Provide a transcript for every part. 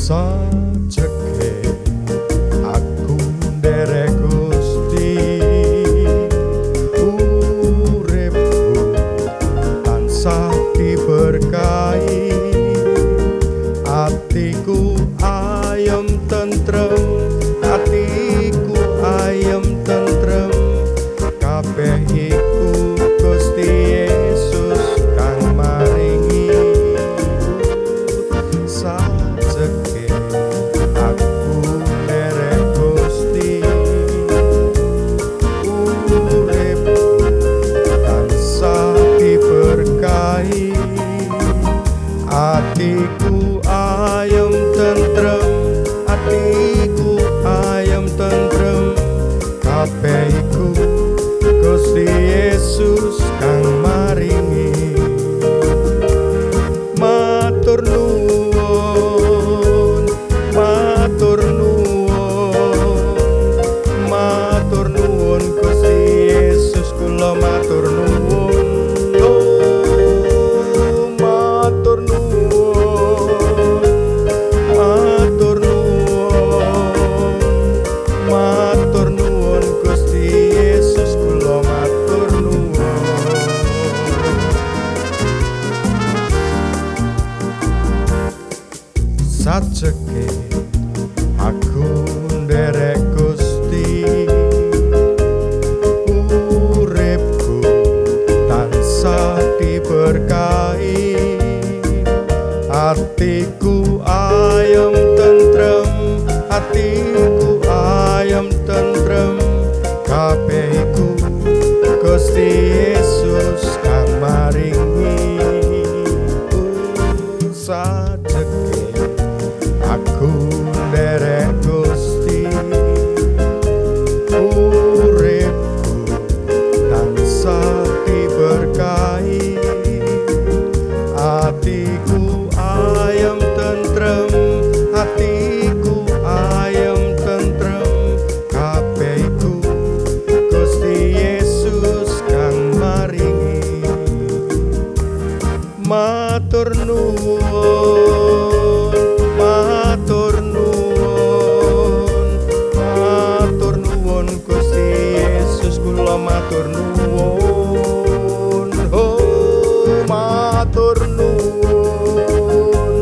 Sajeke aku nderek Gusti, uripku tansah diberkahi, atiku ayem tentrem, atiku ayem tentrem, kabeh iku Gusti Yesus kang maringi. Sajeke aku nderek Gusti, uripku tansah diberkahi, atiku ayem tentrem, atiku ayem tentrem, kabeh iku Gusti Yesus kang maringi. Matur nuwun, matur nuwun, matur nuwun Gusti Yesus, kula matur nuwun. Oh, matur nuwun, matur nuwun, matur nuwun Gusti Yesus, kula matur nuwun. Sajeke aku nderek Gusti, uripku tansah diberkahi, atiku ayem tentrem, atiku ayem tentrem, kabeh iku Gusti Yesus kang maringi. Sajeke aku nderek Gusti, uripku tansah diberkahi, atiku ayem tentrem, atiku ayem tentrem, kabeh iku Gusti Yesus kang maringi. Matur nuwun, matur nuwun, matur nuwun Gusti Yesus, kula matur nuwun. Oh, matur nuwun,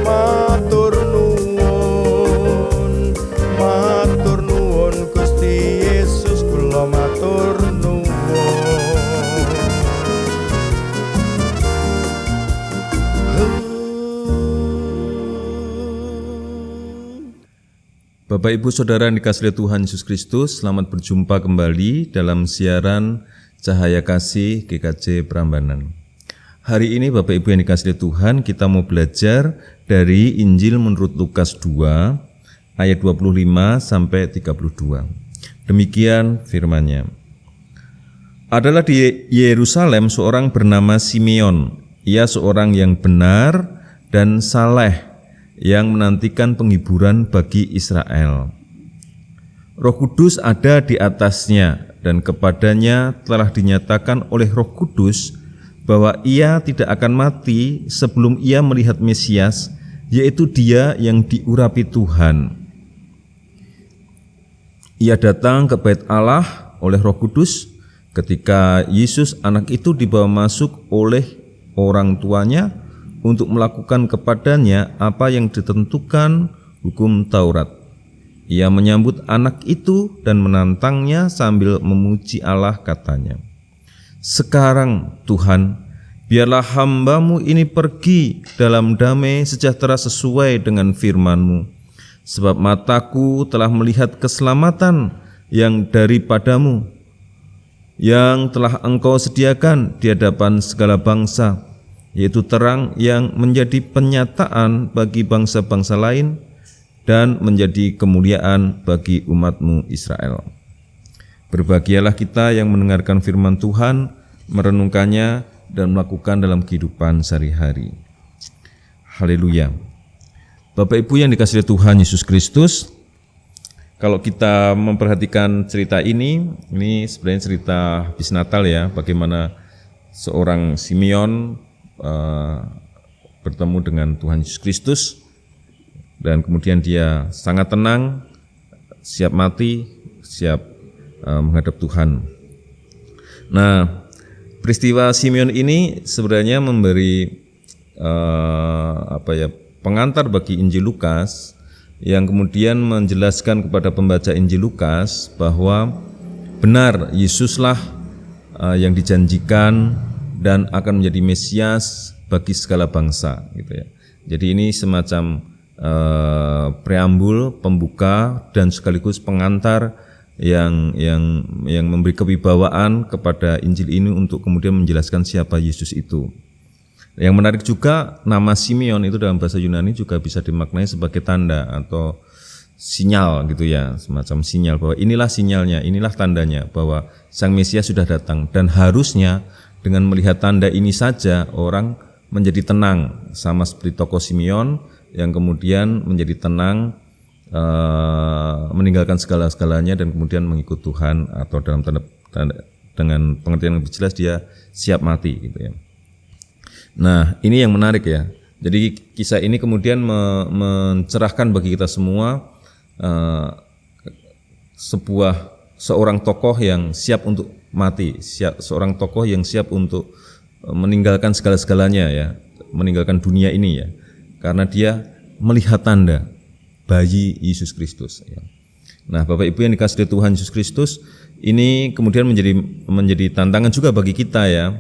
matur nuwun, matur nuwun Gusti Yesus, kula matur nuwun. Bapak Ibu Saudara yang dikasihi Tuhan Yesus Kristus, selamat berjumpa kembali dalam siaran Cahaya Kasih GKJ Prambanan. Hari ini Bapak Ibu yang dikasihi Tuhan, kita mau belajar dari Injil menurut Lukas 2 ayat 25 sampai 32. Demikian firman-Nya. Adalah di Yerusalem seorang bernama Simeon. Ia seorang yang benar dan saleh, yang menantikan penghiburan bagi Israel. Roh Kudus ada di atasnya, dan kepadanya telah dinyatakan oleh Roh Kudus bahwa ia tidak akan mati sebelum ia melihat Mesias, yaitu Dia yang diurapi Tuhan. Ia datang ke Bait Allah oleh Roh Kudus ketika Yesus anak itu dibawa masuk oleh orang tuanya untuk melakukan kepadanya apa yang ditentukan hukum Taurat. Ia menyambut anak itu dan menantangnya sambil memuji Allah, katanya, "Sekarang Tuhan, biarlah hamba-Mu ini pergi dalam damai sejahtera sesuai dengan firman-Mu, sebab mataku telah melihat keselamatan yang daripada-Mu, yang telah Engkau sediakan di hadapan segala bangsa, yaitu terang yang menjadi penyataan bagi bangsa-bangsa lain dan menjadi kemuliaan bagi umat-Mu Israel." Berbahagialah kita yang mendengarkan firman Tuhan, merenungkannya, dan melakukan dalam kehidupan sehari-hari. Haleluya. Bapak Ibu yang dikasihi Tuhan Yesus Kristus, kalau kita memperhatikan cerita ini sebenarnya cerita habis Natal ya, bagaimana seorang Simeon bertemu dengan Tuhan Yesus Kristus dan kemudian dia sangat tenang, siap mati, siap menghadap Tuhan. Nah, peristiwa Simeon ini sebenarnya memberi pengantar bagi Injil Lukas yang kemudian menjelaskan kepada pembaca Injil Lukas bahwa benar Yesuslah yang dijanjikan dan akan menjadi Mesias bagi segala bangsa, gitu ya. Jadi ini semacam preambul, pembuka dan sekaligus pengantar yang memberi kewibawaan kepada Injil ini untuk kemudian menjelaskan siapa Yesus itu. Yang menarik juga, nama Simeon itu dalam bahasa Yunani juga bisa dimaknai sebagai tanda atau sinyal gitu ya, semacam sinyal bahwa inilah sinyalnya, inilah tandanya bahwa Sang Mesias sudah datang. Dan harusnya dengan melihat tanda ini saja orang menjadi tenang, sama seperti tokoh Simeon yang kemudian menjadi tenang, meninggalkan segala-galanya dan kemudian mengikut Tuhan, atau dalam tanda dengan pengertian yang lebih jelas dia siap mati gitu ya. Nah, ini yang menarik ya. Jadi kisah ini kemudian mencerahkan bagi kita semua seorang tokoh yang siap untuk mati, seorang tokoh yang siap untuk meninggalkan segala-galanya ya, meninggalkan dunia ini ya, karena dia melihat tanda bayi Yesus Kristus ya. Nah, Bapak Ibu yang dikasihi Tuhan Yesus Kristus, ini kemudian menjadi tantangan juga bagi kita ya.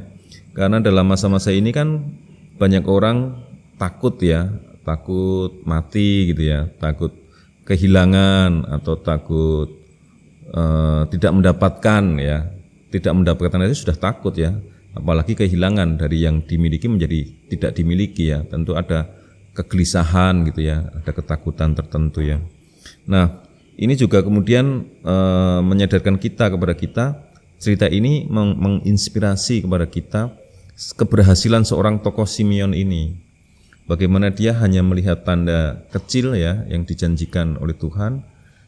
Karena dalam masa-masa ini kan banyak orang takut ya, takut mati gitu ya, takut kehilangan atau takut tidak mendapatkan itu sudah takut ya, apalagi kehilangan dari yang dimiliki menjadi tidak dimiliki ya, tentu ada kegelisahan gitu ya, ada ketakutan tertentu ya. Nah, ini juga kemudian menyadarkan kepada kita, cerita ini menginspirasi kepada kita keberhasilan seorang tokoh Simeon ini. Bagaimana dia hanya melihat tanda kecil ya yang dijanjikan oleh Tuhan,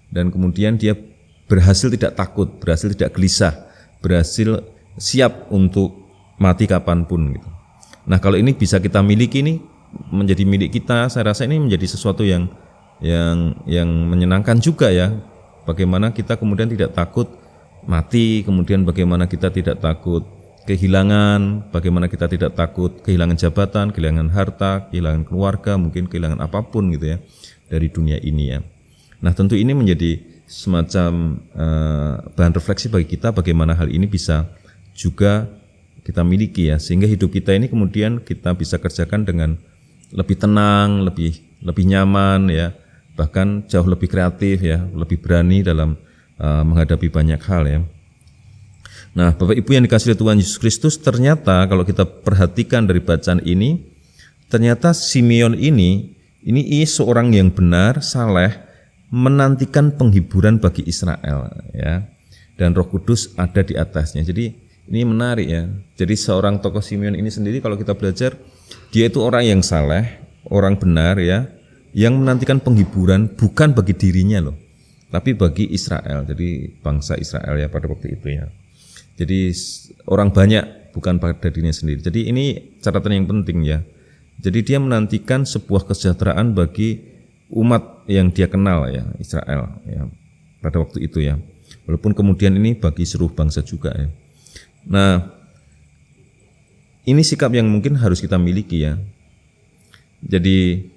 dan kemudian dia berhasil tidak takut, berhasil tidak gelisah, berhasil siap untuk mati kapanpun gitu. Nah, kalau ini bisa kita miliki, ini menjadi milik kita, saya rasa ini menjadi sesuatu yang menyenangkan juga ya. Bagaimana kita kemudian tidak takut mati, kemudian bagaimana kita tidak takut kehilangan, bagaimana kita tidak takut kehilangan jabatan, kehilangan harta, kehilangan keluarga, mungkin kehilangan apapun gitu ya dari dunia ini ya. Nah, tentu ini menjadi semacam bahan refleksi bagi kita bagaimana hal ini bisa juga kita miliki ya, sehingga hidup kita ini kemudian kita bisa kerjakan dengan lebih tenang, lebih nyaman ya, bahkan jauh lebih kreatif ya, lebih berani dalam menghadapi banyak hal ya. Nah, Bapak Ibu yang dikasihi Tuhan Yesus Kristus, ternyata kalau kita perhatikan dari bacaan ini, ternyata Simeon ini seorang yang benar, saleh, menantikan penghiburan bagi Israel ya. Dan Roh Kudus ada di atasnya. Jadi ini menarik ya. Jadi seorang tokoh Simeon ini sendiri kalau kita belajar, dia itu orang yang saleh, orang benar ya, yang menantikan penghiburan bukan bagi dirinya loh, tapi bagi Israel. Jadi bangsa Israel ya pada waktu itu ya. Jadi orang banyak, bukan pada dirinya sendiri. Jadi ini catatan yang penting ya. Jadi dia menantikan sebuah kesejahteraan bagi umat yang dia kenal ya, Israel ya, pada waktu itu ya. Walaupun kemudian ini bagi seluruh bangsa juga ya. Nah, ini sikap yang mungkin harus kita miliki ya. Jadi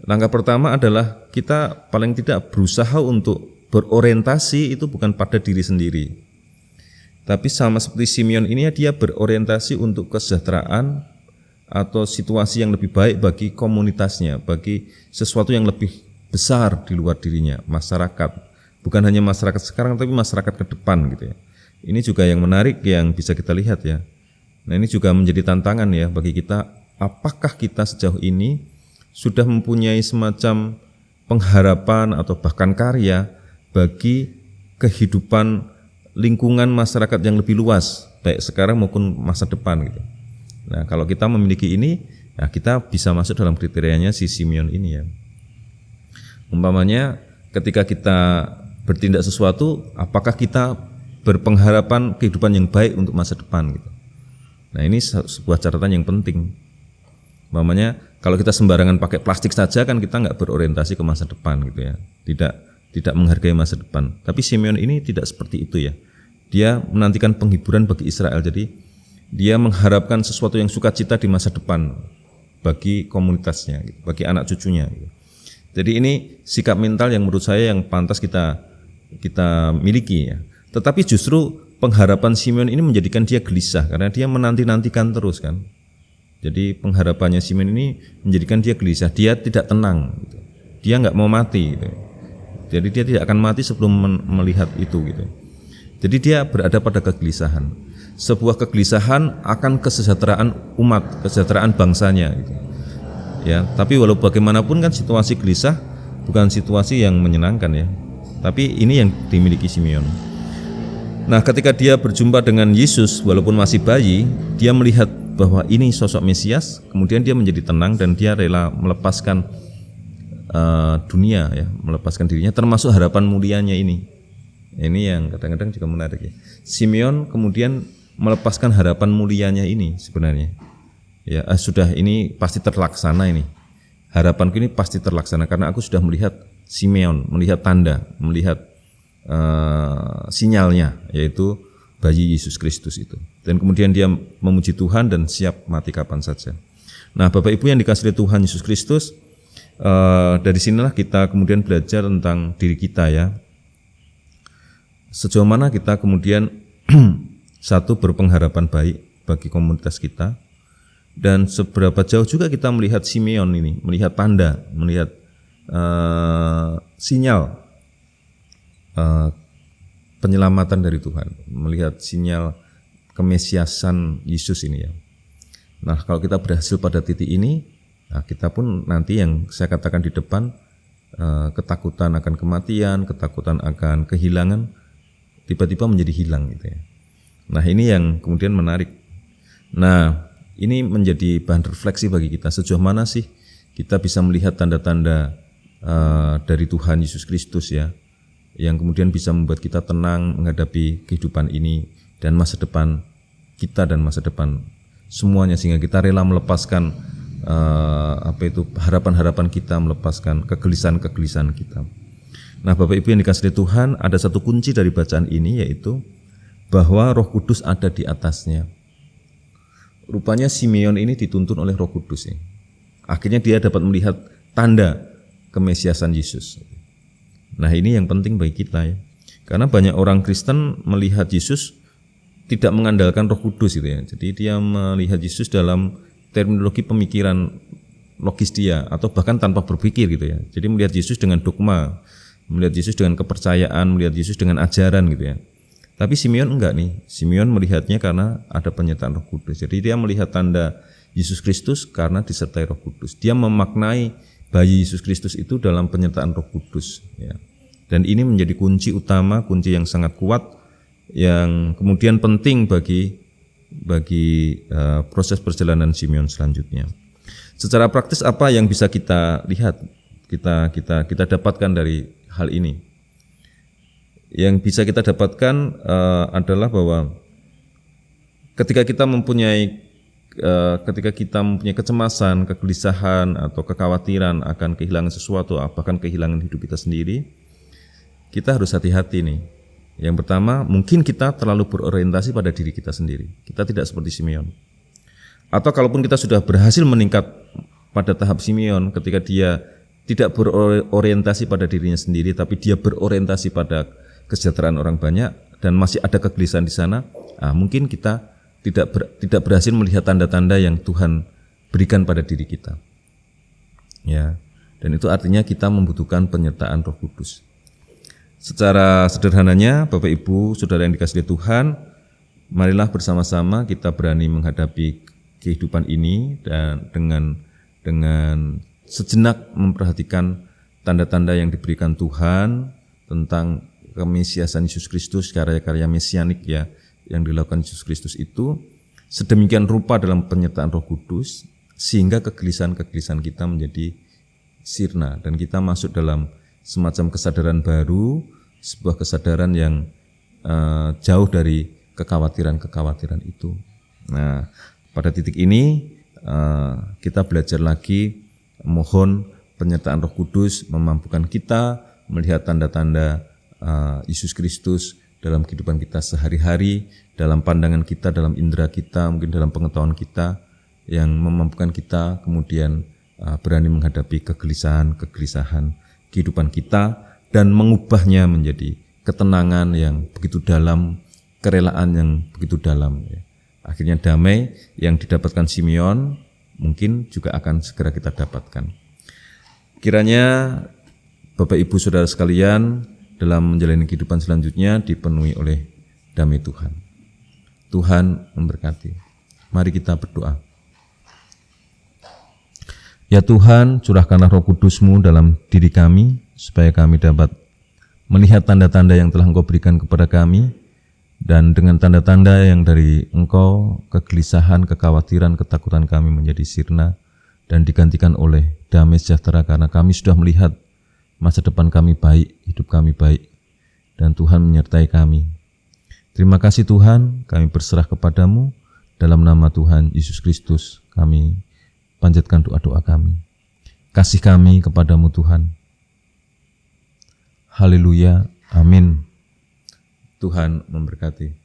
langkah pertama adalah kita paling tidak berusaha untuk berorientasi itu bukan pada diri sendiri, tapi sama seperti Simeon ini dia berorientasi untuk kesejahteraan atau situasi yang lebih baik bagi komunitasnya, bagi sesuatu yang lebih besar di luar dirinya, masyarakat. Bukan hanya masyarakat sekarang tapi masyarakat ke depan gitu ya. Ini juga yang menarik yang bisa kita lihat ya. Nah, ini juga menjadi tantangan ya bagi kita, apakah kita sejauh ini sudah mempunyai semacam pengharapan atau bahkan karya bagi kehidupan lingkungan masyarakat yang lebih luas, baik sekarang maupun masa depan gitu. Nah, kalau kita memiliki ini, ya kita bisa masuk dalam kriterianya si Simeon ini ya. Umpamanya ketika kita bertindak sesuatu, apakah kita berpengharapan kehidupan yang baik untuk masa depan gitu. Nah, ini sebuah catatan yang penting. Umpamanya kalau kita sembarangan pakai plastik saja kan kita nggak berorientasi ke masa depan gitu ya. Tidak menghargai masa depan. Tapi Simeon ini tidak seperti itu ya. Dia menantikan penghiburan bagi Israel. Jadi dia mengharapkan sesuatu yang sukacita di masa depan bagi komunitasnya, gitu, bagi anak cucunya. Gitu. Jadi ini sikap mental yang menurut saya yang pantas kita miliki ya. Tetapi justru pengharapan Simeon ini menjadikan dia gelisah karena dia menanti-nantikan terus kan. Jadi pengharapannya Simeon ini menjadikan dia gelisah, dia tidak tenang, gitu. Dia nggak mau mati, gitu. Jadi dia tidak akan mati sebelum melihat itu, gitu. Jadi dia berada pada kegelisahan, sebuah kegelisahan akan kesejahteraan umat, kesejahteraan bangsanya, gitu. Ya, tapi walau bagaimanapun kan situasi gelisah bukan situasi yang menyenangkan ya. Tapi ini yang dimiliki Simeon. Nah, ketika dia berjumpa dengan Yesus walaupun masih bayi, dia melihat bahwa ini sosok Mesias, kemudian dia menjadi tenang dan dia rela melepaskan dunia ya, melepaskan dirinya termasuk harapan mulianya ini. Ini yang kadang-kadang juga menarik ya. Simeon kemudian melepaskan harapan mulianya ini sebenarnya. Ya, sudah ini pasti terlaksana ini. Harapanku ini pasti terlaksana karena aku sudah melihat Simeon, melihat tanda, melihat sinyalnya yaitu bayi Yesus Kristus itu. Dan kemudian dia memuji Tuhan dan siap mati kapan saja. Nah, Bapak Ibu yang dikasihi Tuhan Yesus Kristus, dari sinilah kita kemudian belajar tentang diri kita ya. Sejauh mana kita kemudian satu berpengharapan baik bagi komunitas kita, dan seberapa jauh juga kita melihat Simeon ini, melihat tanda, melihat sinyal penyelamatan dari Tuhan, melihat sinyal kemesiasan Yesus ini ya. Nah, kalau kita berhasil pada titik ini, nah kita pun nanti yang saya katakan di depan, ketakutan akan kematian, ketakutan akan kehilangan, tiba-tiba menjadi hilang gitu ya. Nah, ini yang kemudian menarik. Nah, ini menjadi bahan refleksi bagi kita, sejauh mana sih kita bisa melihat tanda-tanda dari Tuhan Yesus Kristus ya, yang kemudian bisa membuat kita tenang menghadapi kehidupan ini dan masa depan kita dan masa depan semuanya, sehingga kita rela melepaskan harapan-harapan kita, melepaskan kegelisahan-kegelisahan kita. Nah, Bapak Ibu yang dikasihi Tuhan, ada satu kunci dari bacaan ini yaitu bahwa Roh Kudus ada di atasnya. Rupanya Simeon ini dituntun oleh Roh Kudus ya. Akhirnya dia dapat melihat tanda kemesiasan Yesus. Nah, ini yang penting bagi kita ya. Karena banyak orang Kristen melihat Yesus tidak mengandalkan Roh Kudus gitu ya. Jadi dia melihat Yesus dalam terminologi pemikiran logis dia, atau bahkan tanpa berpikir gitu ya. Jadi melihat Yesus dengan dogma, melihat Yesus dengan kepercayaan, melihat Yesus dengan ajaran gitu ya. Tapi Simeon enggak nih. Simeon melihatnya karena ada penyertaan Roh Kudus. Jadi dia melihat tanda Yesus Kristus karena disertai Roh Kudus. Dia memaknai bayi Yesus Kristus itu dalam penyertaan Roh Kudus ya. Dan ini menjadi kunci utama, kunci yang sangat kuat yang kemudian penting bagi proses perjalanan Simeon selanjutnya. Secara praktis apa yang bisa kita lihat, kita dapatkan dari hal ini? Yang bisa kita dapatkan adalah bahwa ketika kita mempunyai kecemasan, kegelisahan atau kekhawatiran akan kehilangan sesuatu, bahkan kehilangan hidup kita sendiri, kita harus hati-hati nih. Yang pertama, mungkin kita terlalu berorientasi pada diri kita sendiri. Kita tidak seperti Simeon. Atau kalaupun kita sudah berhasil meningkat pada tahap Simeon, ketika dia tidak berorientasi pada dirinya sendiri, tapi dia berorientasi pada kesejahteraan orang banyak dan masih ada kegelisahan di sana, mungkin kita tidak berhasil melihat tanda-tanda yang Tuhan berikan pada diri kita. Ya, dan itu artinya kita membutuhkan penyertaan Roh Kudus. Secara sederhananya, Bapak Ibu, Saudara yang dikasihi Tuhan, marilah bersama-sama kita berani menghadapi kehidupan ini dan dengan sejenak memperhatikan tanda-tanda yang diberikan Tuhan tentang kemesiasan Yesus Kristus, karya-karya mesianik ya yang dilakukan Yesus Kristus itu sedemikian rupa dalam penyertaan Roh Kudus sehingga kegelisahan-kegelisahan kita menjadi sirna dan kita masuk dalam semacam kesadaran baru, sebuah kesadaran yang jauh dari kekhawatiran-kekhawatiran itu. Nah, pada titik ini kita belajar lagi, mohon penyertaan Roh Kudus memampukan kita melihat tanda-tanda Yesus Kristus dalam kehidupan kita sehari-hari, dalam pandangan kita, dalam indera kita, mungkin dalam pengetahuan kita, yang memampukan kita kemudian berani menghadapi kegelisahan kehidupan kita dan mengubahnya menjadi ketenangan yang begitu dalam, kerelaan yang begitu dalam. Akhirnya damai yang didapatkan Simeon mungkin juga akan segera kita dapatkan. Kiranya Bapak Ibu Saudara sekalian dalam menjalani kehidupan selanjutnya dipenuhi oleh damai Tuhan. Tuhan memberkati. Mari kita berdoa. Ya Tuhan, curahkanlah Roh Kudus-Mu dalam diri kami, supaya kami dapat melihat tanda-tanda yang telah Engkau berikan kepada kami, dan dengan tanda-tanda yang dari Engkau, kegelisahan, kekhawatiran, ketakutan kami menjadi sirna, dan digantikan oleh damai sejahtera karena kami sudah melihat masa depan kami baik, hidup kami baik, dan Tuhan menyertai kami. Terima kasih Tuhan, kami berserah kepadamu, dalam nama Tuhan Yesus Kristus kami panjatkan doa-doa kami. Kasih kami kepadamu Tuhan. Haleluya, amin. Tuhan memberkati.